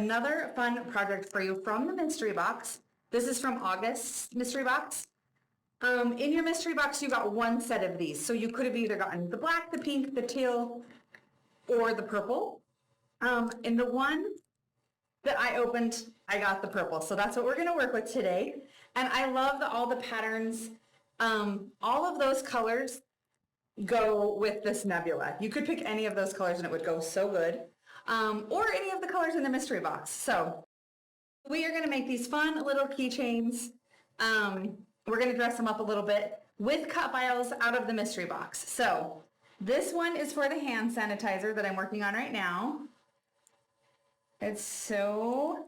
another fun project for you from the mystery box. This is from August's mystery box. In your mystery box, you got one set of these. So you could have either gotten the black, the pink, the teal, or the purple. In the one that I opened, I got the purple. So that's what we're gonna work with today. And I love that all the patterns, all of those colors go with this nebula. You could pick any of those colors and it would go so good. Or any of the colors in the mystery box. So we are gonna make these fun little keychains. We're gonna dress them up a little bit with cut files out of the mystery box. So this one is for the hand sanitizer that I'm working on right now. It's so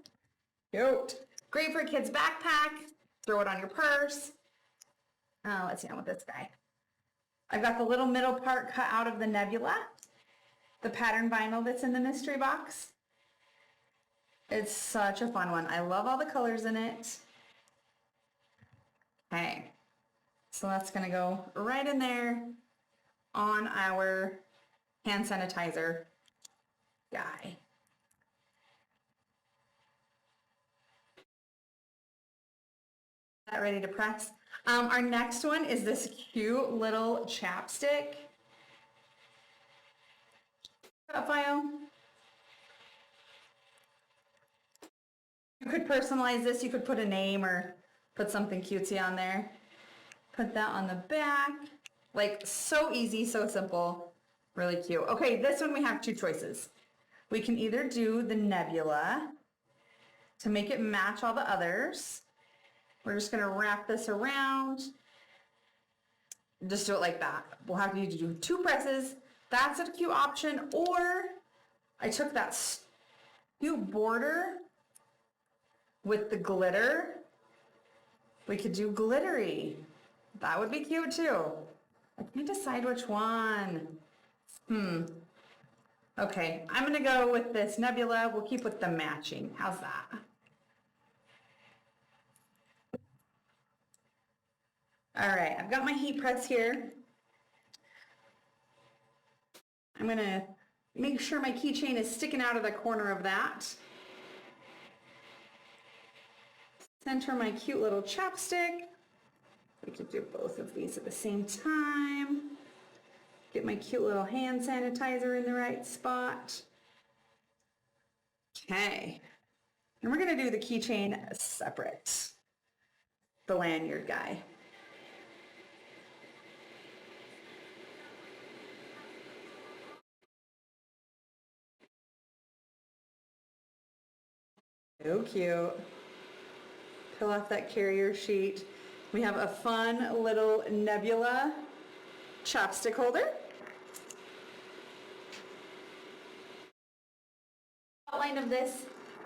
cute. Great for a kid's backpack. Throw it on your purse. Let's see, I want this guy. I've got the little middle part cut out of the nebula, the pattern vinyl that's in the mystery box. It's such a fun one. I love all the colors in it. Okay, so that's gonna go right in there on our hand sanitizer guy. That ready to press? Our next one is this cute little chapstick cut file. You could personalize this. You could put a name or put something cutesy on there. Put that on the back. Like, so easy, so simple, really cute. Okay, this one we have two choices. We can either do the nebula to make it match all the others. We're just gonna wrap this around. Just do it like that. We'll have you do 2 presses. That's a cute option. Or I took that cute border with the glitter. We could do glittery. That would be cute too. I can't decide which one. Okay, I'm gonna go with this nebula. We'll keep with the matching. How's that? All right, I've got my heat press here. I'm gonna make sure my keychain is sticking out of the corner of that. Center my cute little chapstick. We could do both of these at the same time. Get my cute little hand sanitizer in the right spot. Okay, and we're gonna do the keychain separate, the lanyard guy. So cute. Peel off that carrier sheet. We have a fun little nebula chapstick holder. Outline of this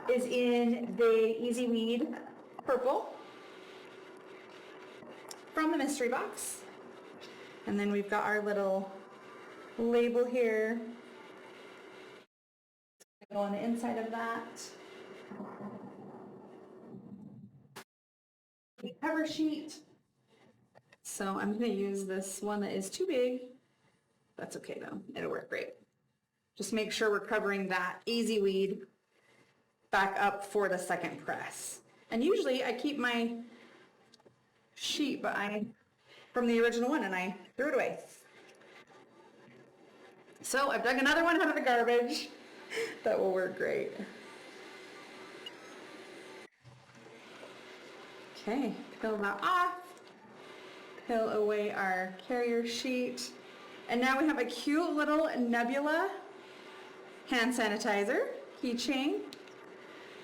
is in the EasyWeed purple from the mystery box. And then we've got our little label here. Go on the inside of that. The cover sheet. So I'm going to use this one that is too big. That's okay though, it'll work great. Just make sure we're covering that EasyWeed back up for the second press. And usually I keep my sheet from the original one and I threw it away. So I've dug another one out of the garbage. That will work great. Okay, peel that off, peel away our carrier sheet, and now we have a cute little nebula hand sanitizer keychain.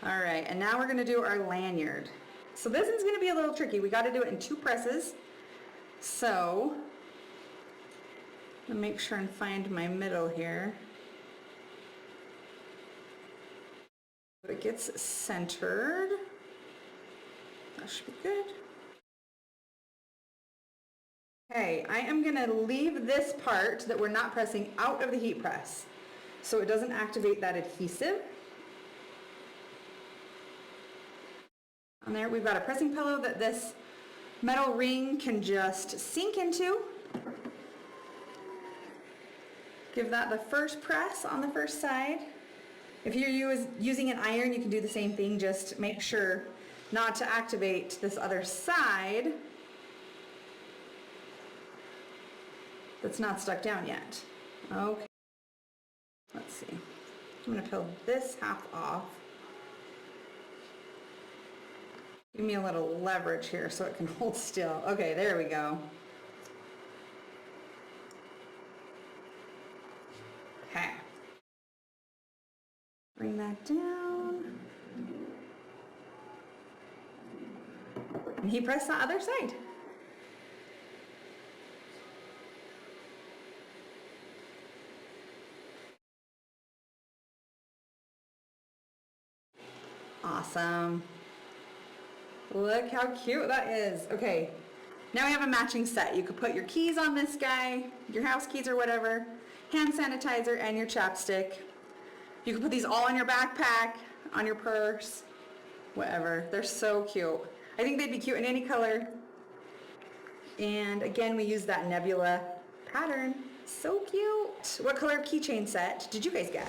All right, and now we're gonna do our lanyard. So this is gonna be a little tricky. We gotta do it in 2 presses. So, I'll make sure and find my middle here. So it gets centered. That should be good. Okay, I am going to leave this part that we're not pressing out of the heat press so it doesn't activate that adhesive. On there we've got a pressing pillow that this metal ring can just sink into. Give that the first press on the first side. If you're using an iron, you can do the same thing, just make sure not to activate this other side that's not stuck down yet. Okay, let's see. I'm gonna peel this half off. Give me a little leverage here so it can hold still. Okay, there we go. Okay. Bring that down. And he pressed the other side. Awesome. Look how cute that is. Okay, now we have a matching set. You could put your keys on this guy, your house keys or whatever, hand sanitizer and your chapstick. You can put these all in your backpack, on your purse, whatever. They're so cute. I think they'd be cute in any color. And again, we use that nebula pattern. So cute. What color keychain set did you guys get?